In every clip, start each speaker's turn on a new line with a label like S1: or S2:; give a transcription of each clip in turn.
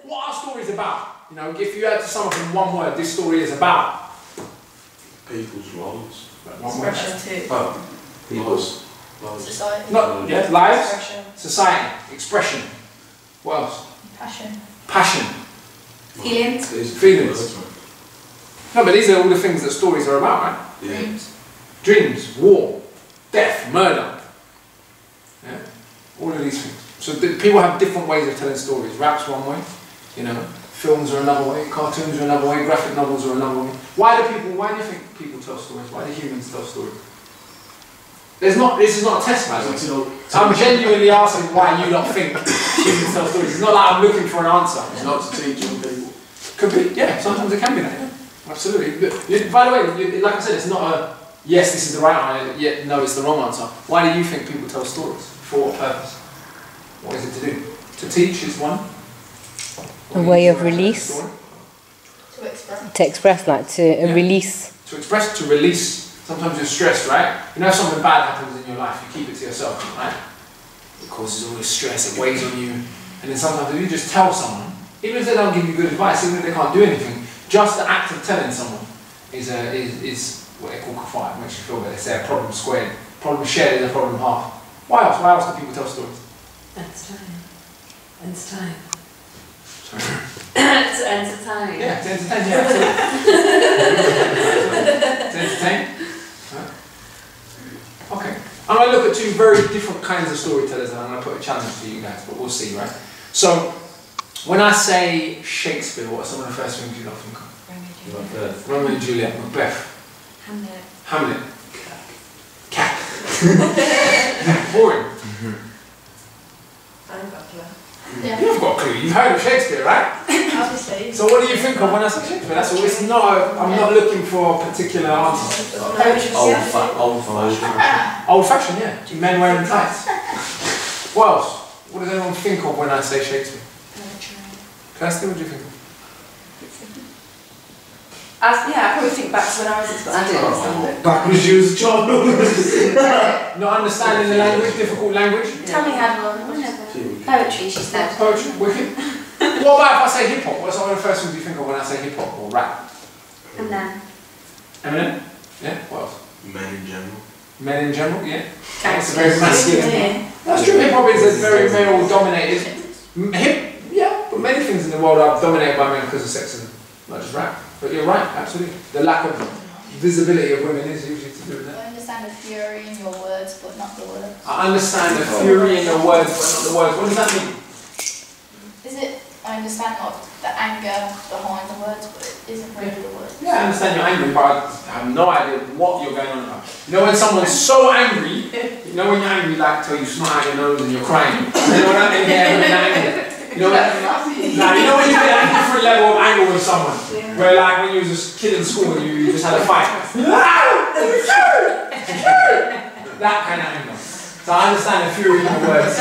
S1: what are stories about? You know, if you had to sum up in one word, this story is about
S2: people's roles.
S1: One word.
S2: People's
S3: society.
S1: Not lives.
S3: Expression.
S1: Society. Expression. What else?
S3: Passion.
S1: Passion.
S3: Feelings.
S1: Feelings. No, but these are all the things that stories are about, right?
S2: Yeah.
S3: Dreams.
S1: Dreams, war, death, murder. Yeah? All of these things. So people have different ways of telling stories. Rap's one way, you know, films are another way, cartoons are another way, graphic novels are another way. Why do you think people tell stories? Why do humans tell stories? This is not a test, man. I'm genuinely asking why you don't think humans tell stories. It's not like I'm looking for an answer.
S2: It's not to teach young people.
S1: Could be, yeah, sometimes it can be that, yeah. Absolutely. By the way, like I said, it's not a yes, this is the right answer, yet no, it's the wrong answer. Why do you think people tell stories? For what purpose? What is it to do? To teach is one.
S4: A way of release.
S3: To express.
S4: To express, like to release.
S1: To express, to release. Sometimes you're stressed, right? You know if something bad happens in your life, you keep it to yourself, right? It causes all this stress, it weighs on you. And then sometimes if you just tell someone, even if they don't give you good advice, even if they can't do anything, just the act of telling someone is what they call kafaya. It makes you feel better. They say a problem squared. Problem shared is a problem half. Why else? Why else do people tell stories?
S5: That's time. It's time.
S1: Sorry.
S5: To entertain.
S1: Yeah, to entertain, yeah, absolutely. To entertain. Right. Okay. I'm going to look at two very different kinds of storytellers and I'm going to put a challenge to you guys, but we'll see, right? So, when I say Shakespeare, what are some of the first things you lot think of? Romeo and Juliet, Macbeth. Hamlet. Cat. Boring.
S3: I've got a clue.
S1: Yeah. You've got a clue. You've heard of Shakespeare, right?
S3: Obviously.
S1: So what do you think of when I say Shakespeare? That's all. It's not. I'm not looking for a particular answer.
S2: Old fashioned.
S1: Old fashioned, yeah. Men wearing tights. What else? What does anyone think of when I say Shakespeare? Kirsty, what do you think?
S5: I probably think back to when I was at school. I didn't understand it.
S2: Back when she was a child.
S1: Not understanding the language, difficult language.
S3: Tammy had one. Poetry, she said.
S1: Poetry, wicked. What about if I say hip hop? What's one of the first things you think of when I say hip hop or rap?
S3: Eminem.
S1: Eminem? Yeah, what else?
S2: Men in general.
S1: Men in general, yeah. It's a very masculine. That's true. Hip hop is a very male dominated. Yeah, but many things in the world are dominated by men because of sexism, not just rap. But you're right, absolutely. The lack of visibility of women is usually to do with that.
S3: I understand the fury in your words, but not the words.
S1: I understand the fury in your words, but not the words. What does that mean?
S3: Is it? I understand like the anger behind the words, but it isn't really the words.
S1: Yeah, I understand you're angry, but I have no idea what you're going on about. You know when someone's so angry, you know when you're angry, like till you smile out your nose and you're crying. You know what I mean? Yeah, when you're angry. You know what Now, you know when you get a different level of anger with someone, where like when you was a kid in school and you just had a fight. That kind of anger. So I understand the fury in the words.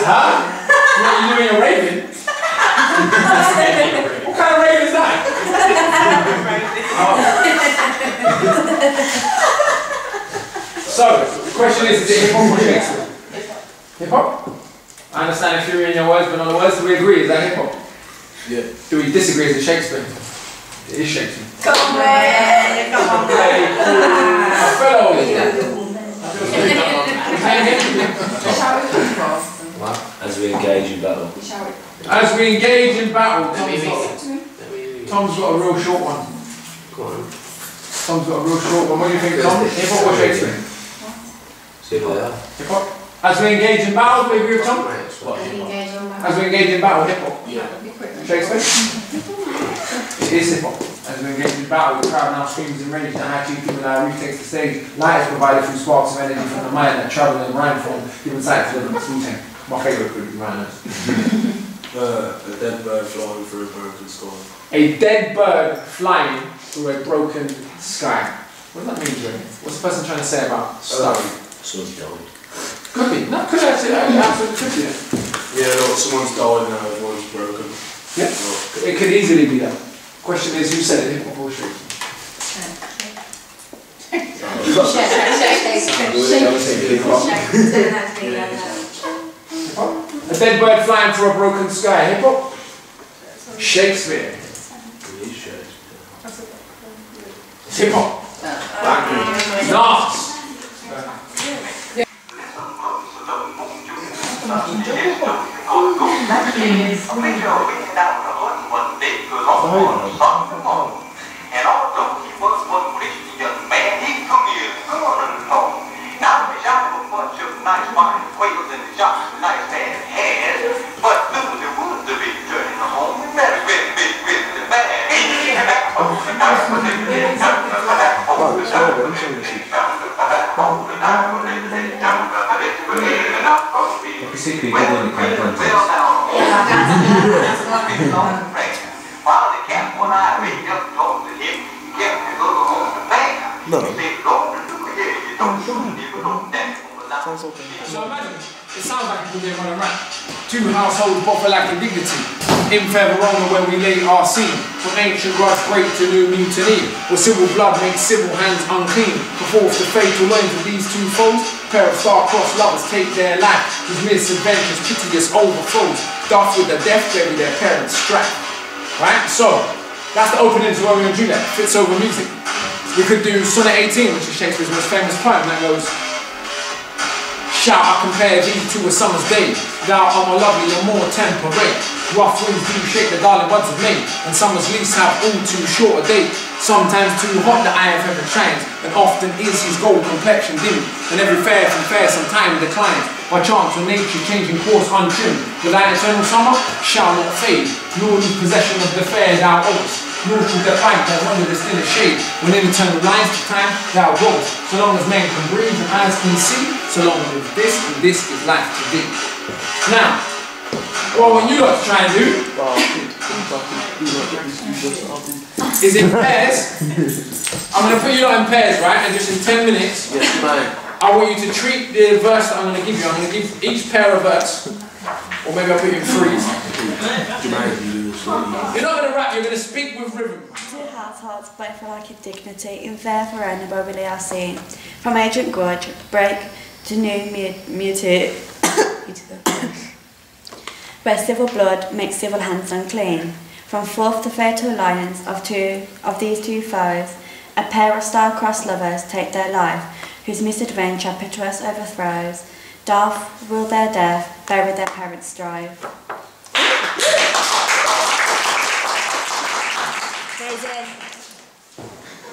S1: Huh? What, you doing a raven? What kind of raven is that? So, the question is it hip hop or Shakespeare? Hip hop? I understand the fury in your words, but not the words. Do we agree? Is that hip hop?
S2: Yeah.
S1: Do we disagree? Is it Shakespeare? It is Shakespeare.
S3: Come on, man. Come on, man.
S1: I fell over
S6: As we engage in battle.
S1: As we engage in battle, Tom's got a real short one. Tom's got a real short one. What do you think, Tom? Hip hop or Shakespeare? Hip hop. As we engage in battle, do we agree with Tom? As we engage in battle, hip hop.
S2: Yeah.
S1: Shakespeare? It is hip hop. As we engage in battle, the crowd now screams in rage. The high chief given our roof takes the stage. Light is provided through sparks of energy from the mind that travel in rhyme form, giving sight to the Wu-Tang. My favourite group is rhinos.
S2: A dead bird flying through a broken sky.
S1: A dead bird flying through a broken sky. What does that mean, Jeremy? What's the person trying to say about stuff?
S6: Someone's died.
S1: Could be. No, could actually, absolutely could be.
S2: Yeah, no, someone's died now, everyone's broken.
S1: Yeah, it could easily be that. Question is, who said it? Hip hop or Shakespeare? Hip hop? dead bird flying through a broken sky. Hip Hop Shakespeare. Hip Hop. Nas.
S7: And although he was one rich young man, he took his son along. Now we shot a bunch of nice fine quails and shots a nice man had, but soon there was a big turning home, and very, very, very, very bad. While the cat one eye made just told him, he kept his little home to bang.
S2: No.
S7: He said, Lord, look here, you don't shoot people don't dance.
S1: So imagine, it sounds like people didn't want to rap. Two households both for lack of dignity. In Verona where we lay our scene. From ancient grudge break to new mutiny. Where civil blood makes civil hands unclean. Before the fatal loins of these two foes. Pair of star-crossed lovers take their life. Whose misadventures piteous overflows. Daft with the death bury their parents strapped. Right? So, that's the opening to Romeo and Juliet. Fits over music. We could do Sonnet 18, which is Shakespeare's most famous poem, that goes, shout, I compare thee to a summer's day. Thou art more lovely and more temperate. Rough winds do shake the darling buds of May, and summer's leaves have all too short a day. Sometimes too hot the eye of heaven shines, and often is his gold complexion dim. And every fair from fair sometime declines, by chance when nature changing course untrimmed. But that eternal summer shall not fade, nor lose possession of the fair thou owest. Nor to the bank that under the still shade, when in eternal lines to time thou goest. So long as men can breathe and eyes can see, so long as this and this is life to thee. Now, what you lot to try and do is in pairs. I'm going to put you lot in pairs, right? And just in 10 minutes,
S2: Yes, man.
S1: I want you to treat the verse that I'm going to give you. I'm going to give each pair a verse. Or maybe I'll put you in threes. You're not going to rap, you're going to speak with rhythm.
S8: Two households, both for lack of dignity, in fair Verona where we lay our scene. From ancient grudge, break to new muted, where civil blood makes civil hands unclean. From forth the fatal alliance of these two foes, a pair of star-crossed lovers take their life, whose misadventure piteous overthrows. Daft will their death, bury their parents strive.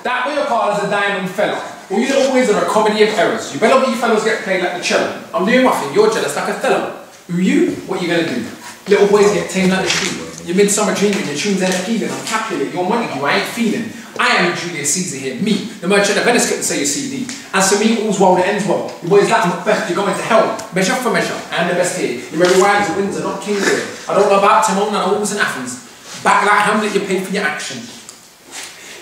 S1: That way Akala is a diamond fella. All you little boys are a comedy of errors. You better let you fellows get played like the cello. I'm doing nothing, you're jealous like Othello. Who you? What you gonna do? Little boys get tamed like the street. Your midsummer dreaming, your tunes ain't appealing. I'm Capulet, your money you, I ain't feeling. I am Julius Caesar here, me, the merchant of Venice couldn't say your CD. As for me, all's well that ends well. Your boys like Macbeth, you're going to hell. Measure for measure, and the best here. Your merry wives are Windsor, not Kings here. I don't know about Timon and I was in Athens. Back like Hamlet, you pay for your actions.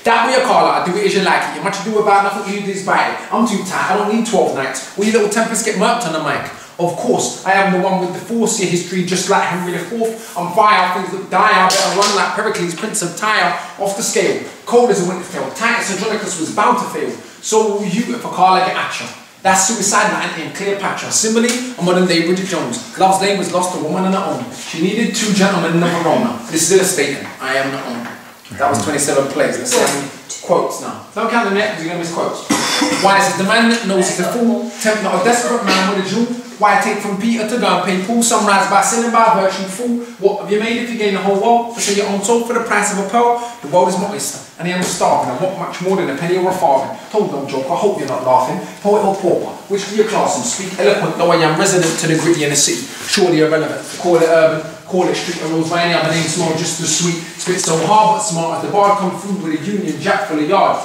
S1: That way Akala, I do it as you like it. You much ado about nothing, you do is bite it. I'm too tight, I don't need 12 nights. All your little tempers get murked on the mic. Of course, I am the one with the force, your history just like Henry IV. I'm vile, things look dire, better run like Pericles, Prince of Tyre, off the scale. Cold as a winter's tale, Titus Andronicus was bound to fail. So will you if Akala get at you. That's suicide like Antony and Cleopatra. Simile, a modern day Bridget Jones. Love's name was lost, a woman on her own. She needed two gentlemen in a Verona. This is illustrating, I am the owner. That was 27 plays. Let's see how many quotes now. Don't count the net because you're going to miss quotes. Wise is the man that knows he's a fool. Tempt not a desperate man with a jewel. Why take from Peter to go and pay Paul? Some rise by sin and by virtue, fool. What have you made if you gain the whole world? To sell your own soul for the price of a pearl? The world is my oyster, and I am starving. I want much more than a penny or a farthing. Told no joke, I hope you're not laughing. Poet or pauper, which do your class and speak eloquent, though I am resident to the gritty in the city. Surely irrelevant. Call it urban, call it street, and rose by any other name, small just as sweet. Spit so hard but smart as the bard come through with a Union Jack full of yard.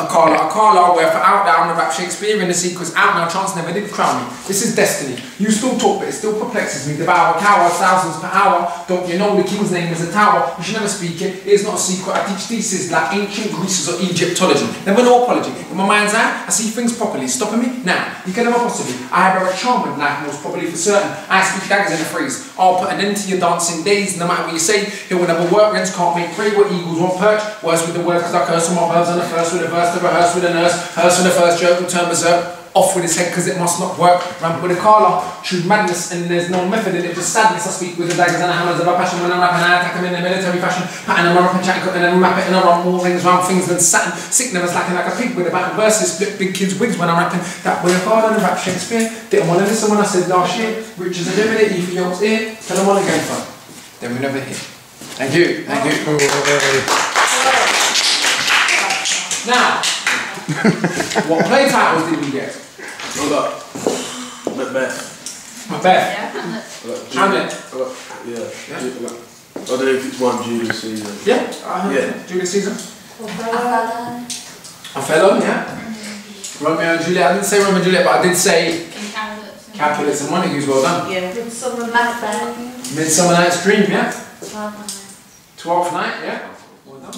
S1: Akala, where for out there I'm the rap Shakespeare in the sequence out now, chance never did crown me. This is destiny. You still talk, but it still perplexes me. Devour cowards, thousands per hour. Don't you know the king's name is a tower? You should never speak it. It is not a secret. I teach theses like ancient Greece or Egyptology. Never no apology. In my mind's eye, I see things properly. Stopping me? Now, you can never possibly. I have a charming life, most probably for certain. I speak daggers in a phrase. I'll put an end to your dancing days. No matter what you say, here will never work. Rents can't make prey. What eagles won't perch. Worse with the word, cause I curse on my verbs on the first with the verse. To rehearse with a nurse, hearse with the first joke, will turn berserk. off with his head because it must not work. Ramp with Akala, true madness, and there's no method in it, just sadness. I speak with the daggers and the hammers of a passion when I rap and I attack them in the military fashion. Pattern and I rap and chat and then map it and I run more rings round things than Saturn. Sick never slacking like a pig with a battle verses. Split big kids' wigs when I'm rapping. That way Akala and rap Shakespeare. Didn't want to listen when I said last year. Richards are doing it, Ethiop's here. Tell them on again, fun. Then we never hear. Thank you, thank you. Now, what play titles did we get?
S2: I got Macbeth.
S1: Macbeth.
S3: Yeah.
S1: Hamlet.
S2: Yeah.
S1: Yeah.
S2: I don't know if it's one Julius Caesar.
S1: Yeah.
S2: Yeah.
S1: Julius Caesar.
S3: Akala.
S1: Othello, yeah. Romeo and Juliet. I didn't say Romeo and Juliet, but I did say Capulets and Montagues. Well done.
S5: Yeah.
S3: Midsummer Macbeth.
S1: Midsummer Night's Dream, yeah.
S3: 12th
S1: 12th Night, yeah. Well done.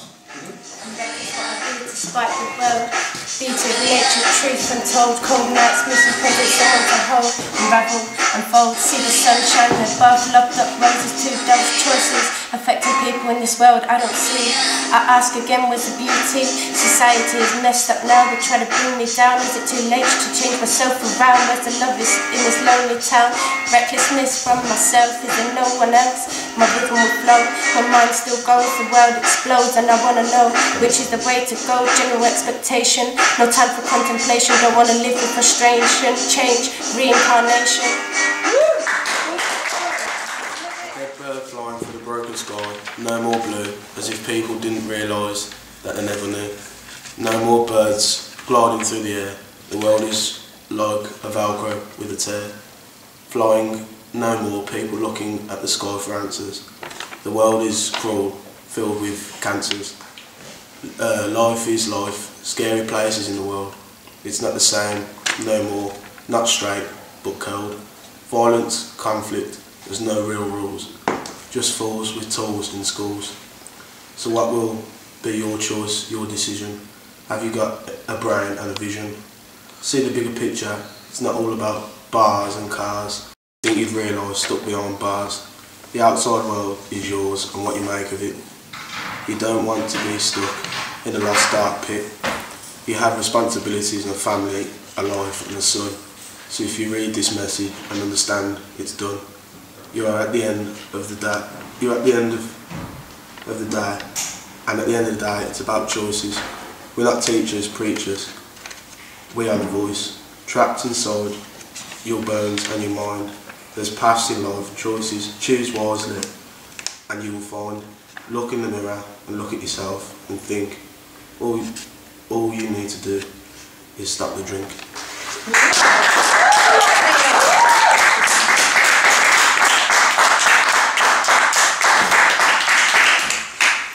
S9: Despite the world, beauty of nature, truth untold, cold nights, missing presents, someone to hold, unravel, unfold, see the sunshine above, loved up roses, two doves, choices, affecting people in this world I don't see. I ask again, where's the beauty? Society is messed up now, they try to bring me down, is it too late to change myself around? Where's the love is in this lonely town? Recklessness from myself, is there no one else? My rhythm will flow, my mind still goes, the world explodes, and I wanna know which is the way to go. General expectation, no time for contemplation, don't want to live with frustration, change, reincarnation.
S2: Dead bird flying through the broken sky, no more blue, as if people didn't realise that they never knew. No more birds gliding through the air, the world is like a Velcro with a tear. Flying, no more people looking at the sky for answers. The world is cruel, filled with cancers. Life is life, scary places in the world. It's not the same, no more, not straight, but cold. Violence, conflict, there's no real rules. Just fools with tools in schools. So what will be your choice, your decision? Have you got a brain and a vision? See the bigger picture, it's not all about bars and cars. I think you'd realise stuck behind bars. The outside world is yours and what you make of it. You don't want to be stuck in a lost dark pit. You have responsibilities and a family, a life and a son. So if you read this message and understand it's done, you are at the end of the day. You're at the end of the day. And at the end of the day, it's about choices. We're not teachers, preachers. We are the voice, trapped inside your bones and your mind. There's paths in life, choices. Choose wisely and you will find. Look in the mirror and look at yourself and think, all you need to do is stop the drink.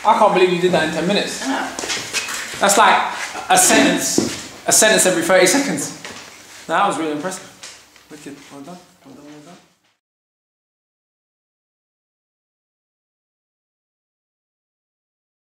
S1: I can't believe you did that in 10 minutes. That's like a sentence every 30 seconds. That was really impressive. Wicked. Well done. Well done. Well done.